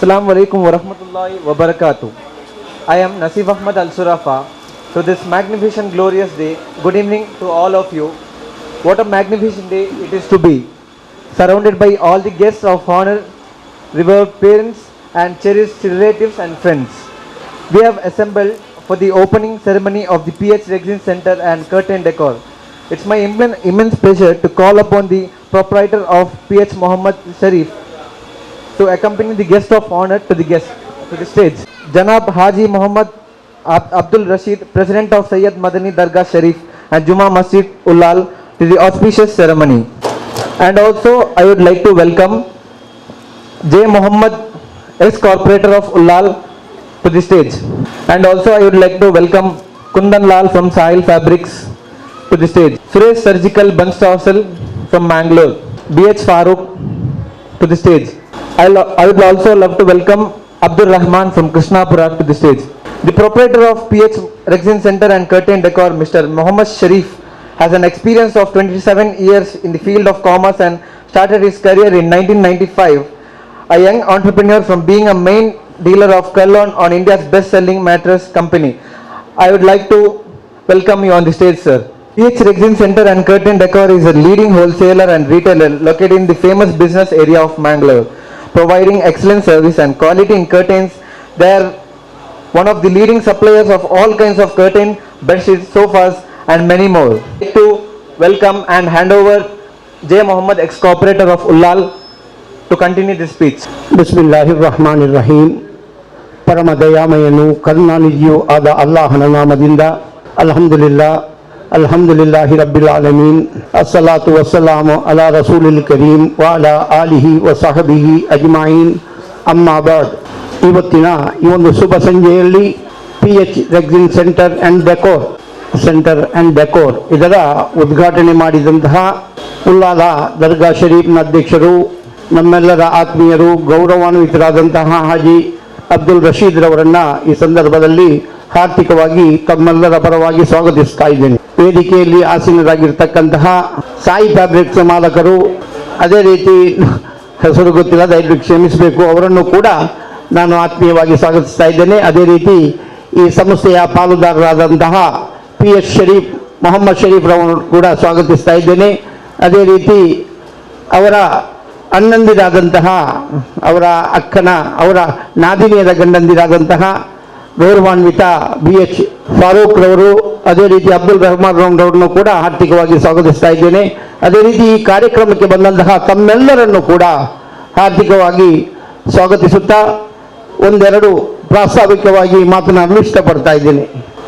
Assalamu alaikum wa rahmatullahi wa barakatuh. I am Nasif Ahmad Al Surafa. To this magnificent, glorious day, good evening to all of you. What a magnificent day it is to be, surrounded by all the guests of honor, revered parents, and cherished relatives and friends. We have assembled for the opening ceremony of the P.H Rexine Center and Curtain Decor. It's my immense pleasure to call upon the proprietor of P.H Muhammad Sharif to accompany the guest of honor to the stage. Janab Haji Muhammad Abdul Rashid, President of Sayyid Madani Dargah Sharif and Juma Masjid Ullal, to the auspicious ceremony. And also I would like to welcome J. Muhammad, ex-corporator of Ullal, to the stage. And also I would like to welcome Kundan Lal from Sahil Fabrics to the stage. Suresh Surgical Bunch Tossel from Mangalore. B.H Farooq to the stage. I would also love to welcome Abdul Rahman from Krishnapura to the stage. The proprietor of P.H Rexine Center and Curtain Decor, Mr. Muhammad Sharif, has an experience of 27 years in the field of commerce and started his career in 1995. A young entrepreneur from being a main dealer of Kurlon on India's best-selling mattress company. I would like to welcome you on the stage, sir. P.H Rexine Center and Curtain Decor is a leading wholesaler and retailer located in the famous business area of Mangalore, providing excellent service and quality in curtains. They are one of the leading suppliers of all kinds of curtain, bedsheets, sofas, and many more. I'd like to welcome and hand over J. Muhammad, ex-corporator of Ullal, to continue this speech. Bismillahirrahmanirrahim. Paramadayamayannu Karunanidhiyu Ada Allahana Namadinda. Alhamdulillah. Alhamdulillahi Rabbil Alameen. Assalatu wassalamu ala Rasulil Kareem wa ala alihi wa sahbihi ajma'in. Amma ba'd. ಇವತ್ತಿನ ಈ ಒಂದು ಶುಭ ಸಂಜೆಯಲ್ಲಿ P.H Rexine centre and decor ಇದರ ಉದ್ಘಾಟನೆ ಮಾಡಿದಂತಹ ಉಲ್ಲಾಲ ದರ್ಗಾ ಶರೀಫ್ನ ಅಧ್ಯಕ್ಷರು, ನಮ್ಮೆಲ್ಲರ ಆತ್ಮೀಯರು, ಗೌರವಾನ್ವಿತರಾದಂತಹ ಹಾಜಿ ಅಬ್ದುಲ್ ರಶೀದ್ ರವರನ್ನ ಈ ಸಂದರ್ಭದಲ್ಲಿ ಹಾರ್ದಿಕವಾಗಿ ತಮ್ಮೆಲ್ಲರ ಪರವಾಗಿ ಸ್ವಾಗತಿಸ್ತಾ ಇದ್ದೇನೆ. ವೇದಿಕೆಯಲ್ಲಿ ಆಸೀನರಾಗಿರ್ತಕ್ಕಂತಹ ಸಾಯಿ ಫ್ಯಾಬ್ರಿಕ್ಸ್ ಮಾಲಕರು, ಅದೇ ರೀತಿ ಹೆಸರು ಗೊತ್ತಿಲ್ಲ, ದಯವಿಟ್ಟು ಕ್ಷಮಿಸಬೇಕು, ಅವರನ್ನು ಕೂಡ ನಾನು ಆತ್ಮೀಯವಾಗಿ ಸ್ವಾಗತಿಸ್ತಾ ಇದ್ದೇನೆ. ಅದೇ ರೀತಿ ಈ ಸಂಸ್ಥೆಯ ಪಾಲುದಾರರಾದಂತಹ P.H ಶರೀಫ್ ಮೊಹಮ್ಮದ್ ಶರೀಫ್ ರವರು ಕೂಡ ಸ್ವಾಗತಿಸ್ತಾ ಇದ್ದೇನೆ. ಅದೇ ರೀತಿ ಅವರ ಅಣ್ಣಂದಿರಾದಂತಹ, ಅವರ ಅಕ್ಕನ, ಅವರ ನಾದಿನಿಯರ ಗಂಡಂದಿರಾದಂತಹ ಗೌರವಾನ್ವಿತ B.H ಫಾರೂಕ್ ರವರು, ಅದೇ ರೀತಿ ಅಬ್ದುಲ್ ರಹಮಾನ್ ರವರನ್ನು ಕೂಡ ಹಾರ್ದಿಕವಾಗಿ ಸ್ವಾಗತಿಸ್ತಾ ಇದ್ದೇನೆ. ಅದೇ ರೀತಿ ಈ ಕಾರ್ಯಕ್ರಮಕ್ಕೆ ಬಂದಂತಹ ತಮ್ಮೆಲ್ಲರನ್ನು ಕೂಡ ಹಾರ್ದಿಕವಾಗಿ ಸ್ವಾಗತಿಸುತ್ತಾ ಒಂದೆರಡು ಪ್ರಾಸ್ತಾವಿಕವಾಗಿ ಮಾತನಾಡಲು ಇಷ್ಟಪಡ್ತಾ ಇದ್ದೇನೆ.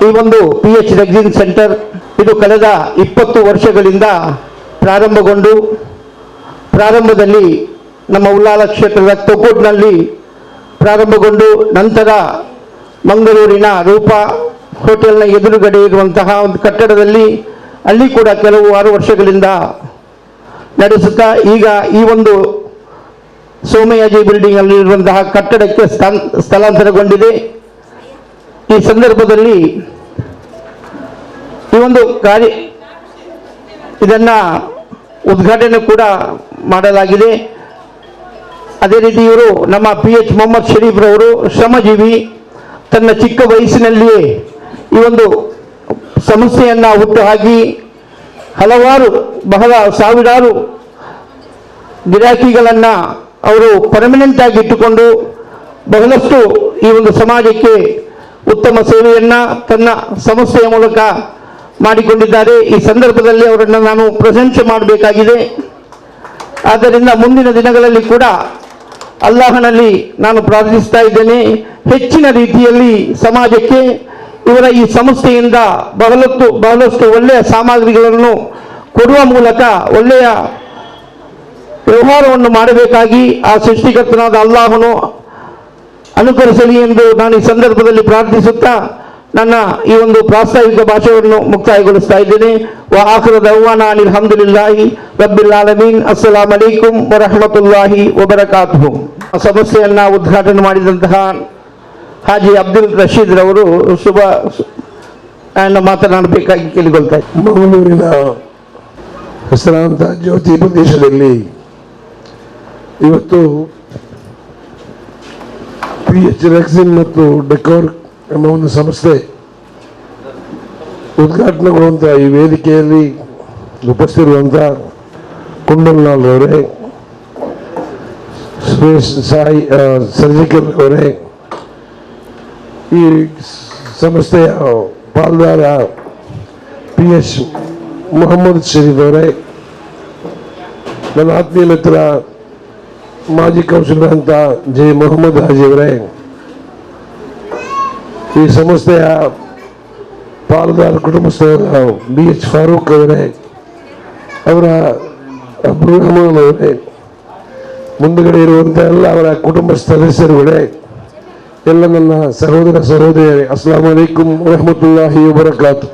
ಈ ಒಂದು P.H Rexine ಸೆಂಟರ್ ಇದು ಕಳೆದ 20 ವರ್ಷಗಳಿಂದ ಪ್ರಾರಂಭದಲ್ಲಿ ನಮ್ಮ ಉಲ್ಲಾಲ ಕ್ಷೇತ್ರದ ತೊಕೋಟ್ನಲ್ಲಿ ಪ್ರಾರಂಭಗೊಂಡು ನಂತರ ಮಂಗಳೂರಿನ ರೂಪ ಹೋಟೆಲ್ನ ಎದುರುಗಡೆ ಇರುವಂತಹ ಒಂದು ಕಟ್ಟಡದಲ್ಲಿ ಅಲ್ಲಿ ಕೂಡ ಕೆಲವು 6 ವರ್ಷಗಳಿಂದ ನಡೆಸುತ್ತಾ ಈಗ ಈ ಒಂದು ಸೋಮಯಾಜಿ ಬಿಲ್ಡಿಂಗ್ ಅಲ್ಲಿ ಇರುವಂತಹ ಕಟ್ಟಡಕ್ಕೆ ಸ್ಥಳಾಂತರಗೊಂಡಿದೆ. ಈ ಸಂದರ್ಭದಲ್ಲಿ ಈ ಒಂದು ಇದನ್ನ ಉದ್ಘಾಟನೆ ಕೂಡ ಮಾಡಲಾಗಿದೆ. ಅದೇ ರೀತಿ ಇವರು ನಮ್ಮ P.H ಮೊಹಮ್ಮದ್ ಶರೀಫ್ ರವರು ಶ್ರಮಜೀವಿ, ತನ್ನ ಚಿಕ್ಕ ವಯಸ್ಸಿನಲ್ಲಿಯೇ ಈ ಒಂದು ಸಂಸ್ಥೆಯನ್ನ ಹುಟ್ಟುಹಾಕಿ ಸಾವಿರಾರು ಗಿರಾಕಿಗಳನ್ನ ಅವರು ಪರ್ಮನೆಂಟ್ ಆಗಿ ಇಟ್ಟುಕೊಂಡು ಬಹಳಷ್ಟು ಈ ಒಂದು ಸಮಾಜಕ್ಕೆ ಉತ್ತಮ ಸೇವೆಯನ್ನ ತನ್ನ ಸಂಸ್ಥೆಯ ಮೂಲಕ ಮಾಡಿಕೊಂಡಿದ್ದಾರೆ. ಈ ಸಂದರ್ಭದಲ್ಲಿ ಅವರನ್ನು ನಾನು ಪ್ರಶಂಸೆ ಮಾಡಬೇಕಾಗಿದೆ. ಆದ್ದರಿಂದ ಮುಂದಿನ ದಿನಗಳಲ್ಲಿ ಕೂಡ ಅಲ್ಲಾಹನಲ್ಲಿ ನಾನು ಪ್ರಾರ್ಥಿಸ್ತಾ ಇದ್ದೇನೆ, ಹೆಚ್ಚಿನ ರೀತಿಯಲ್ಲಿ ಸಮಾಜಕ್ಕೆ ಇವರ ಈ ಸಂಸ್ಥೆಯಿಂದ ಬಹಳಷ್ಟು ಒಳ್ಳೆಯ ಸಾಮಗ್ರಿಗಳನ್ನು ಕೊಡುವ ಮೂಲಕ ಒಳ್ಳೆಯ ವ್ಯವಹಾರವನ್ನು ಮಾಡಬೇಕಾಗಿ ಆ ಸೃಷ್ಟಿಕರ್ತನಾದ ಅಲ್ಲಾಹನು ಅನುಕರಿಸಲಿ ಎಂದು ನಾನು ಈ ಸಂದರ್ಭದಲ್ಲಿ ಪ್ರಾರ್ಥಿಸುತ್ತಾ ನನ್ನ ಈ ಒಂದು ಪ್ರಾಸ್ತಾವಿಕ ಭಾಷೆಯನ್ನು ಮುಕ್ತಾಯಗೊಳಿಸ್ತಾ ಇದ್ದೇನೆ. ವ ಆಖಿರು ದಅವಾನಾ ಅನಿಲ್ ಹಮ್ದುಲಿಲ್ಲಾಹಿ ರಬ್ಬಿಲ್ ಆಲಮೀನ್. ಅಸ್ಸಲಾಮು ಅಲೈಕುಂ ವ ರಹಮತುಲ್ಲಾಹಿ ವ ಬರಕಾತುಹು. ಸಮಸ್ಯೆಯನ್ನ ಉದ್ಘಾಟನೆ ಮಾಡಿದಂತಹ ಹಾಜಿ ಅಬ್ದುಲ್ ರಶೀದ್ ರವರು ಮಾತನಾಡಬೇಕಾಗಿ ಕೇಳಿಕೊಳ್ತಾ ಇದ್ದೀನಿ. ಮಂಗಳೂರಿನ ಹೆಸರಾಂತ ಜ್ಯೋತಿ ಪ್ರದೇಶದಲ್ಲಿ ಇವತ್ತು P.H Rexine ಮತ್ತು ಡೆಕೋರ್ ಎಂಬ ಒಂದು ಸಂಸ್ಥೆ ಉದ್ಘಾಟನೆಗೊಳ್ಳುವಂಥ ಈ ವೇದಿಕೆಯಲ್ಲಿ ಉಪಸ್ಥಿತಿರುವಂಥ ಕುಂಡಲ್ಲಾಲ್ ಅವರೇ, ಸುರೇಶ್ ಸಾಯಿ ಸರ್ಜಿಕಲ್ ಅವರೇ, ಈ ಸಂಸ್ಥೆಯ ಪಾಲ್ದಾರ P.H ಮೊಹಮ್ಮದ್ ಶರೀಫ್ ಅವರೇ, ನನ್ನ ಆತ್ಮೀಯ ಮಿತ್ರ ಮಾಜಿ ಕೌನ್ಸಿಲರ್ ಅಂತ ಜೆ ಮೊಹಮ್ಮದ್ ಹಾಜಿ ಅವರೇ, ಈ ಸಂಸ್ಥೆಯ ಪಾಲ್ದಾರ ಕುಟುಂಬಸ್ಥರ B.H ಫಾರೂಕ್ ಅವರೇ, ಅವರ ಅಬ್ದುಲ್ ರಹಮಾನ್ ಅವರೇ, ಮುಂದುಗಡೆ ಇರುವಂಥ ಎಲ್ಲ ಅವರ ಕುಟುಂಬ ಸದಸ್ಯರುಗಳೇ, ಎಲ್ಲ ನನ್ನ ಸಹೋದರ ಸಹೋದರಿಯರೇ, ಅಸ್ಸಲಾಮು ಅಲೈಕುಂ ವರಹಮತುಲ್ಲಾಹಿ ವಬರಕಾತು.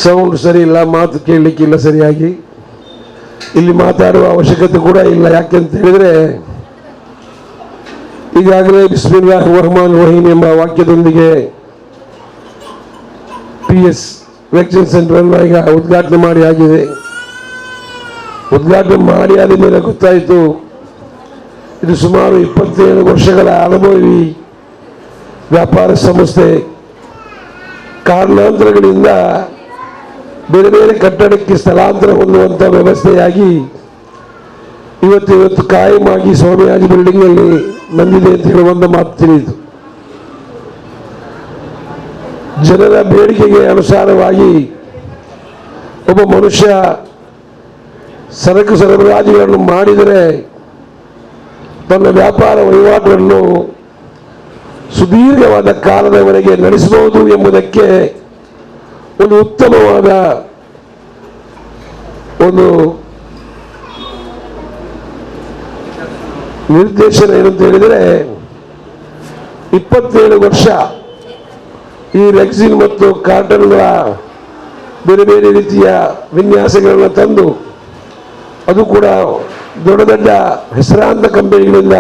ಸೌಂಡ್ ಸರಿ ಇಲ್ಲ, ಮಾತು ಕೇಳಲಿಕ್ಕಿಲ್ಲ ಸರಿಯಾಗಿ, ಇಲ್ಲಿ ಮಾತಾಡುವ ಅವಶ್ಯಕತೆ ಕೂಡ ಇಲ್ಲ. ಯಾಕೆಂತ ಹೇಳಿದರೆ ಈಗಾಗಲೇ ಬಿಸ್ಮಿಲ್ಲಾಹಿರ್ ರಹಮಾನಿರ್ ರಹೀಮ್ ಎಂಬ ವಾಕ್ಯದೊಂದಿಗೆ P.H ವ್ಯಾಕ್ಸಿನ್ ಸೆಂಟರ್ ಅನ್ನು ಈಗ ಉದ್ಘಾಟನೆ ಮಾಡಿ ಆಗಿದೆ. ಉದ್ಘಾಟನೆ ಮಾಡಿ ಆದ ಮೇಲೆ ಗೊತ್ತಾಯಿತು, ಇದು ಸುಮಾರು 27 ವರ್ಷಗಳ ಅನುಭವಿ ವ್ಯಾಪಾರ ಸಂಸ್ಥೆ ಕಾರಣಾಂತರಗಳಿಂದ ಬೇರೆ ಬೇರೆ ಕಟ್ಟಡಕ್ಕೆ ಸ್ಥಳಾಂತರ ಹೊಂದುವಂಥ ವ್ಯವಸ್ಥೆಯಾಗಿ ಇವತ್ತು ಕಾಯಮಾಗಿ ಸೋಮಯಾಜಿ ಬಿಲ್ಡಿಂಗ್ನಲ್ಲಿ ಬಂದಿದೆ ಅಂತ ಹೇಳುವಂಥ ಮಾತು ತಿಳಿಯಿತು. ಜನರ ಬೇಡಿಕೆಗೆ ಅನುಸಾರವಾಗಿ ಒಬ್ಬ ಮನುಷ್ಯ ಸರಕು ಸರಬರಾಜುಗಳನ್ನು ಮಾಡಿದರೆ ತನ್ನ ವ್ಯಾಪಾರ ವಹಿವಾಟನ್ನು ಸುದೀರ್ಘವಾದ ಕಾಲದವರೆಗೆ ನಡೆಸಬಹುದು ಎಂಬುದಕ್ಕೆ ಒಂದು ಉತ್ತಮವಾದ ಒಂದು ನಿರ್ದೇಶನ ಏನಂತ ಹೇಳಿದರೆ, 27 ವರ್ಷ ಈ ರೆಕ್ಸಿನ್ ಮತ್ತು ಕಾರ್ಟನ್ಗಳ ಬೇರೆ ಬೇರೆ ರೀತಿಯ ವಿನ್ಯಾಸಗಳನ್ನು ತಂದು, ಅದು ಕೂಡ ದೊಡ್ಡ ದೊಡ್ಡ ಹೆಸರಾಂತ ಕಂಪನಿಗಳಿಂದ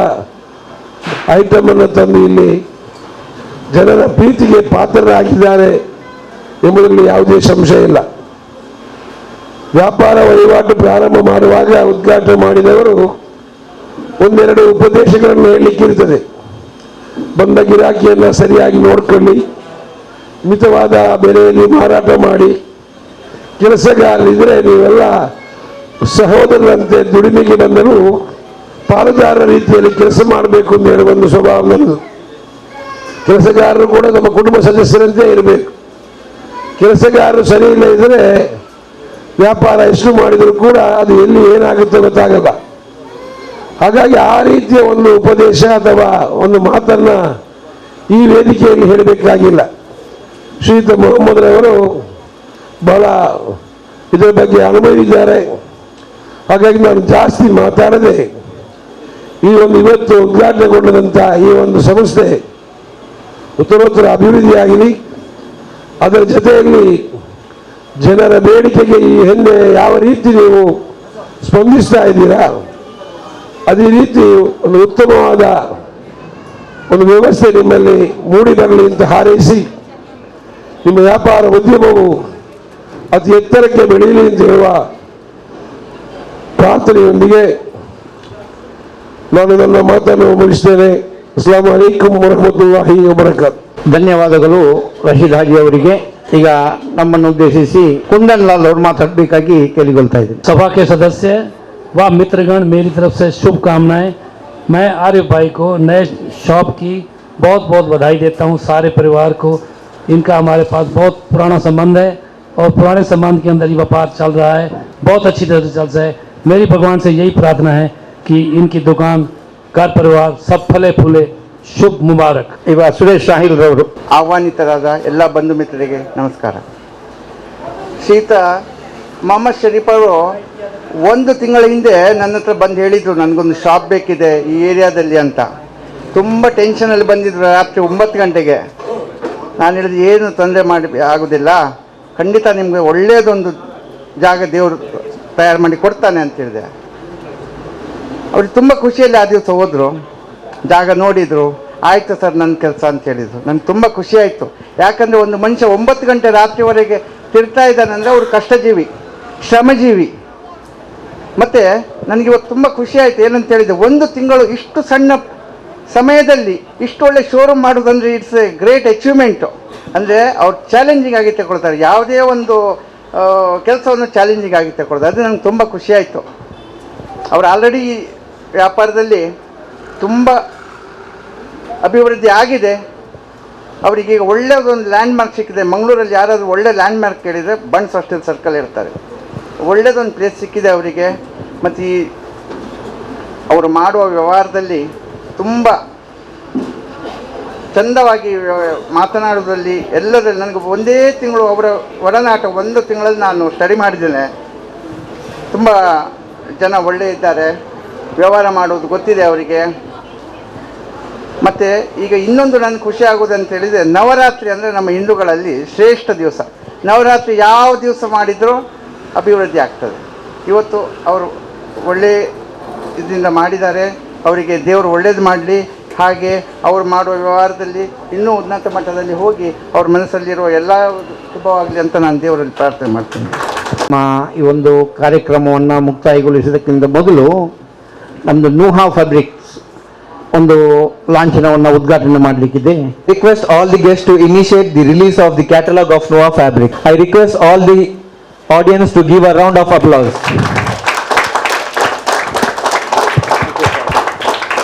ಐಟಮ್ ಅನ್ನು ತಂದು ಇಲ್ಲಿ ಜನರ ಪ್ರೀತಿಗೆ ಪಾತ್ರರಾಗಿದ್ದಾರೆ ಎಂಬುದರಲ್ಲಿ ಯಾವುದೇ ಸಂಶಯ ಇಲ್ಲ. ವ್ಯಾಪಾರ ವಹಿವಾಟು ಪ್ರಾರಂಭ ಮಾಡುವಾಗ ಉದ್ಘಾಟನೆ ಮಾಡಿದವರು ಒಂದೆರಡು ಉಪದೇಶಗಳನ್ನು ಹೇಳಲಿಕ್ಕಿರ್ತದೆ. ಬಂದ ಗಿರಾಕಿಯನ್ನು ಸರಿಯಾಗಿ ನೋಡ್ಕೊಳ್ಳಿ, ಮಿತವಾದ ಬೆಲೆಯಲ್ಲಿ ಮಾರಾಟ ಮಾಡಿ, ಕೆಲಸಗಾರರಿದ್ದರೆ ನೀವೆಲ್ಲ ಸಹೋದರರಂತೆ ದುಡಿಮೆಗೆ ಬಂದರೂ ಪಾಲುದಾರರ ರೀತಿಯಲ್ಲಿ ಕೆಲಸ ಮಾಡಬೇಕು ಅಂತ ಹೇಳುವ ಒಂದು ಸ್ವಭಾವ ನನ್ನದು. ಕೆಲಸಗಾರರು ಕೂಡ ನಮ್ಮ ಕುಟುಂಬ ಸದಸ್ಯರಂತೆ ಇರಬೇಕು. ಕೆಲಸಗಾರರು ಸರಿ ಇಲ್ಲ ಇದ್ದರೆ ವ್ಯಾಪಾರ ಎಷ್ಟು ಮಾಡಿದರೂ ಕೂಡ ಅದು ಎಲ್ಲಿ ಏನಾಗುತ್ತೆ ಗೊತ್ತಾಗಲ್ಲ. ಹಾಗಾಗಿ ಆ ರೀತಿಯ ಒಂದು ಉಪದೇಶ ಅಥವಾ ಒಂದು ಮಾತನ್ನ ಈ ವೇದಿಕೆಯಲ್ಲಿ ಹೇಳಬೇಕಾಗಿಲ್ಲ. ಶ್ರೀಯುತ ಮೊಹಮ್ಮದ್ರವರು ಬಹಳ ಇದರ ಬಗ್ಗೆ ಅನುಭವಿದ್ದಾರೆ. ಹಾಗಾಗಿ ನಾನು ಜಾಸ್ತಿ ಮಾತಾಡದೆ ಈ ಒಂದು ಇವತ್ತು ಉದ್ಘಾಟನೆಗೊಂಡಂಥ ಈ ಒಂದು ಸಂಸ್ಥೆ ಉತ್ತರೋತ್ತರ ಅಭಿವೃದ್ಧಿಯಾಗಲಿ, ಅದರ ಜೊತೆಯಲ್ಲಿ ಜನರ ಬೇಡಿಕೆಗೆ ಈ ಹಿಂದೆ ಯಾವ ರೀತಿ ನೀವು ಸ್ಪಂದಿಸ್ತಾ ಇದ್ದೀರಾ, ಅದೇ ರೀತಿ ಒಂದು ಉತ್ತಮವಾದ ಒಂದು ವ್ಯವಸ್ಥೆ ನಿಮ್ಮಲ್ಲಿ ಮೂಡಿ ಬರಲಿ ಅಂತ ಹಾರೈಸಿ, ನಿಮ್ಮ ವ್ಯಾಪಾರ ಉದ್ಯಮವು ಅತಿ ಎತ್ತರಕ್ಕೆ ಬೆಳೆಯಲಿ ಅಂತ ಹೇಳುವ ಪ್ರಾರ್ಥನೆಯೊಂದಿಗೆ ನಾನು ನನ್ನ ಮಾತನ್ನು ಮುಗಿಸ್ತೇನೆ. ಅಸ್ಸಲಾಮು ಅಲೈಕುಂ ವರಹಮತುಲ್ಲಾಹಿ ವಬರಕಾತ್. ಧನ್ಯವಾದಗಳು ರಶೀದ್ ಹಾಜಿ ಅವರಿಗೆ. ಈಗ ನಮ್ಮನ್ನು ಉದ್ದೇಶಿಸಿ ಕುಂದನ್ ಲಾಲ್ ಅವರು ಮಾತಾಡಬೇಕಾಗಿ ಕೇಳಿಕೊಳ್ತಾ ಇದ್ದೀನಿ. सभा के सदस्य व मित्रगण, मेरी तरफ से शुभकामनाएं। मैं आर्य भाई को नए शॉप की बहुत बहुत बधाई देता हूं, सारे परिवार को। इनका हमारे पास बहुत पुराना संबंध है और पुराने संबंध के अंदर ही व्यापार चल रहा है, बहुत अच्छी तरह से चल रहा है। मेरी भगवान से यही प्रार्थना है कि इनकी दुकान, घर परिवार सब फले फूले, शुभ मुबारक। ಈಗ ಸುರೇಶ್ ಶಾಹಿಲ್ ರವರು. ಆಹ್ವಾನಿತರಾದ ಎಲ್ಲ ಬಂಧು ಮಿತ್ರರಿಗೆ ನಮಸ್ಕಾರ. ಶ್ರೀಯುತ ಮೊಹಮ್ಮದ್ ಶರೀಫ್ ಅವರು 1 ತಿಂಗಳ ಹಿಂದೆ ನನ್ನ ಹತ್ರ ಬಂದು ಹೇಳಿದರು, ನನಗೊಂದು ಶಾಪ್ ಬೇಕಿದೆ ಈ ಏರಿಯಾದಲ್ಲಿ ಅಂತ. ತುಂಬ ಟೆನ್ಷನಲ್ಲಿ ಬಂದಿದ್ರು. ರಾತ್ರಿ 9 ಗಂಟೆಗೆ ನಾನು ಹೇಳಿದೆ, ಏನು ತೊಂದರೆ ಮಾಡಿ ಆಗೋದಿಲ್ಲ, ಖಂಡಿತ ನಿಮಗೆ ಒಳ್ಳೆಯದೊಂದು ಜಾಗ ದೇವರು ತಯಾರು ಮಾಡಿ ಕೊಡ್ತಾನೆ ಅಂತ ಹೇಳಿದೆ. ಅವ್ರಿಗೆ ತುಂಬ ಖುಷಿಯಲ್ಲಿ ಆ ದಿವಸ ಹೋದರು, ಜಾಗ ನೋಡಿದರು. ಆಯಿತು ಸರ್, ನನ್ನ ಕೆಲಸ ಅಂತ ಹೇಳಿದರು. ನನಗೆ ತುಂಬ ಖುಷಿ ಆಯಿತು. ಯಾಕಂದರೆ ಒಂದು ಮನುಷ್ಯ 9 ಗಂಟೆ ರಾತ್ರಿವರೆಗೆ ತಿರ್ತಾ ಇದ್ದಾನೆ ಅಂದರೆ ಅವರು ಕಷ್ಟಜೀವಿ, ಶ್ರಮಜೀವಿ. ಮತ್ತು ನನಗಿವತ್ತು ತುಂಬ ಖುಷಿ ಆಯಿತು. ಏನಂತ ಹೇಳಿದರೆ, 1 ತಿಂಗಳು ಇಷ್ಟು ಸಣ್ಣ ಸಮಯದಲ್ಲಿ ಇಷ್ಟು ಒಳ್ಳೆ ಶೋರೂಮ್ ಮಾಡೋದಂದರೆ ಇಟ್ಸ್ ಎ ಗ್ರೇಟ್ ಅಚೀವ್ಮೆಂಟು. ಅಂದರೆ ಅವ್ರು ಚಾಲೆಂಜಿಂಗ್ ಆಗಿ ತಗೊಳ್ತಾರೆ, ಯಾವುದೇ ಒಂದು ಕೆಲಸವನ್ನು ಚಾಲೆಂಜಿಂಗ್ ಆಗಿ ತಗೊಳ್ತಾರೆ. ಅದು ನನಗೆ ತುಂಬ ಖುಷಿ ಆಯಿತು. ಅವರು ಆಲ್ರೆಡಿ ವ್ಯಾಪಾರದಲ್ಲಿ ತುಂಬ ಅಭಿವೃದ್ಧಿ ಆಗಿದೆ. ಅವರಿಗೆ ಈಗ ಒಳ್ಳೆಯದೊಂದು ಲ್ಯಾಂಡ್ಮಾರ್ಕ್ ಸಿಕ್ಕಿದೆ. ಮಂಗಳೂರಲ್ಲಿ ಯಾರಾದರೂ ಒಳ್ಳೆ ಲ್ಯಾಂಡ್ಮಾರ್ಕ್ ಕೇಳಿದರೆ ಬನ್ಸ್ ಹಾಸ್ಟೆಲ್ ಸರ್ಕಲ್ ಇರ್ತಾರೆ. ಒಳ್ಳೆಯದೊಂದು ಪ್ಲೇಸ್ ಸಿಕ್ಕಿದೆ ಅವರಿಗೆ. ಮತ್ತು ಈ ಅವರು ಮಾಡುವ ವ್ಯವಹಾರದಲ್ಲಿ ತುಂಬ ಚಂದವಾಗಿ ಮಾತನಾಡೋದ್ರಲ್ಲಿ ಎಲ್ಲದರಲ್ಲಿ ನನಗೆ ಒಂದೇ ತಿಂಗಳು ಅವರ ಒಡನಾಟ, 1 ತಿಂಗಳಲ್ಲಿ ನಾನು ಸ್ಟಡಿ ಮಾಡಿದ್ದೇನೆ. ತುಂಬ ಜನ ಒಳ್ಳೆ ಇದ್ದಾರೆ, ವ್ಯವಹಾರ ಮಾಡೋದು ಗೊತ್ತಿದೆ ಅವರಿಗೆ. ಮತ್ತು ಈಗ ಇನ್ನೊಂದು ನನಗೆ ಖುಷಿ ಆಗೋದಂತ ಹೇಳಿದರೆ, ನವರಾತ್ರಿ ಅಂದರೆ ನಮ್ಮ ಹಿಂದೂಗಳಲ್ಲಿ ಶ್ರೇಷ್ಠ ದಿವಸ. ನವರಾತ್ರಿ ಯಾವ ದಿವಸ ಮಾಡಿದರೂ ಅಭಿವೃದ್ಧಿ ಆಗ್ತದೆ. ಇವತ್ತು ಅವರು ಒಳ್ಳೆ ಇದರಿಂದ ಮಾಡಿದ್ದಾರೆ. ಅವರಿಗೆ ದೇವರು ಒಳ್ಳೇದು ಮಾಡಲಿ. ಹಾಗೆ ಅವರು ಮಾಡುವ ವ್ಯವಹಾರದಲ್ಲಿ ಇನ್ನೂ ಉನ್ನತ ಮಟ್ಟದಲ್ಲಿ ಹೋಗಿ ಅವ್ರ ಮನಸ್ಸಲ್ಲಿರುವ ಎಲ್ಲ ಶುಭವಾಗಲಿ ಅಂತ ನಾನು ದೇವರಲ್ಲಿ ಪ್ರಾರ್ಥನೆ ಮಾಡ್ತೀನಿ. ಈ ಒಂದು ಕಾರ್ಯಕ್ರಮವನ್ನು ಮುಕ್ತಾಯಗೊಳಿಸೋದಕ್ಕಿಂತ ಮೊದಲು ನಮ್ಮದು ನೂಹಾ ಫ್ಯಾಬ್ರಿಕ್ಸ್ ಒಂದು ಲಾಂಛನವನ್ನು ಉದ್ಘಾಟನೆ ಮಾಡಲಿಕ್ಕಿದೆ. Request all the guests to initiate the release of the catalog of Noah fabric. I request all the audience to give a round of applause.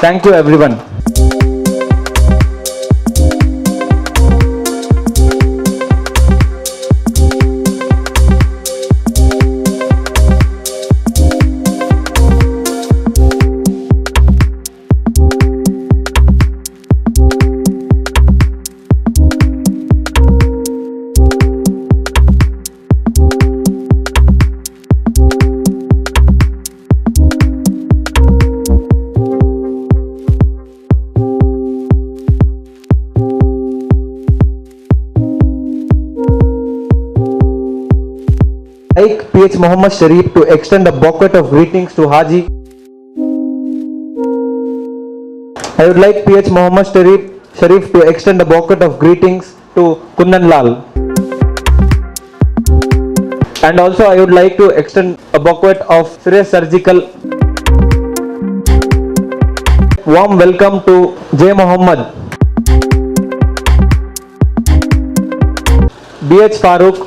Thank you everyone. Like P.H Mohammed Sharif to extend a bouquet of greetings to Haji. I would like P.H Mohammed Sharif to extend a bouquet of greetings to Kundan Lal. And also I would like to extend a bouquet of Suresh Surgical. Warm welcome to J. Mohammed. B.H Farooq,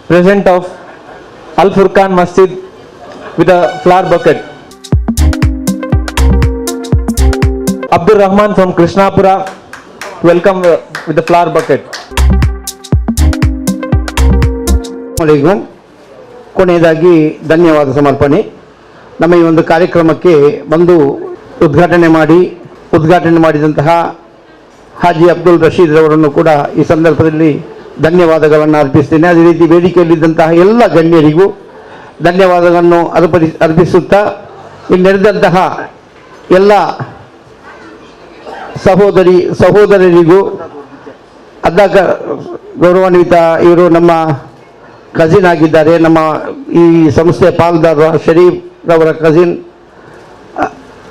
President of Al Furqan Masjid, with a flower bucket. Abdul Rahman from Krishnapura, welcome with the flower bucket. ಅಲೈಕುಂ. ಕೊನೆಯದಾಗಿ ಧನ್ಯವಾದ ಸಮರ್ಪಣೆ. ನಮ್ಮ ಈ ಒಂದು ಕಾರ್ಯಕ್ರಮಕ್ಕೆ ಬಂದು ಉದ್ಘಾಟನೆ ಮಾಡಿದಂತಹ ಹಾಜಿ ಅಬ್ದುಲ್ ರಶೀದ್ ಅವರನ್ನು ಕೂಡ ಈ ಸಂದರ್ಭದಲ್ಲಿ ಧನ್ಯವಾದಗಳನ್ನು ಅರ್ಪಿಸ್ತೇನೆ. ಅದೇ ರೀತಿ ವೇದಿಕೆಯಲ್ಲಿದ್ದಂತಹ ಎಲ್ಲ ಗಣ್ಯರಿಗೂ ಧನ್ಯವಾದಗಳನ್ನು ಅರ್ಪಿಸುತ್ತಾ, ಇಲ್ಲಿ ನಡೆದಂತಹ ಎಲ್ಲ ಸಹೋದರರಿಗೂ ಗೌರವಾನ್ವಿತ ಇವರು ನಮ್ಮ ಕಸಿನ್ ಆಗಿದ್ದಾರೆ. ನಮ್ಮ ಈ ಸಂಸ್ಥೆಯ ಪಾಲ್ದಾರ ಶರೀಫ್ ರವರ ಕಸಿನ್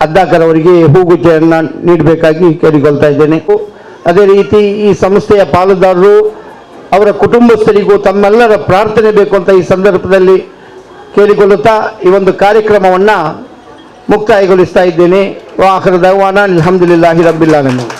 ಅದ್ದಾಕರ್ ಅವರಿಗೆ ಹೂಗುಚ್ಛೆಯನ್ನು ನೀಡಬೇಕಾಗಿ ಕೇಳಿಕೊಳ್ತಾ ಇದ್ದೇನೆ. ಅದೇ ರೀತಿ ಈ ಸಂಸ್ಥೆಯ ಪಾಲುದಾರರು ಅವರ ಕುಟುಂಬಸ್ಥರಿಗೂ ತಮ್ಮೆಲ್ಲರ ಪ್ರಾರ್ಥನೆ ಬೇಕು ಅಂತ ಈ ಸಂದರ್ಭದಲ್ಲಿ ಕೇಳಿಕೊಳ್ಳುತ್ತಾ ಈ ಒಂದು ಕಾರ್ಯಕ್ರಮವನ್ನು ಮುಕ್ತಾಯಗೊಳಿಸ್ತಾ ಇದ್ದೇನೆ. ವಾಖಿರ್ ದಅವಾನಾ ಅಲ್ಹಮ್ದುಲಿಲ್ಲಾಹಿ ರಬ್ಬಿಲ್ ಆಲಮೀನ್.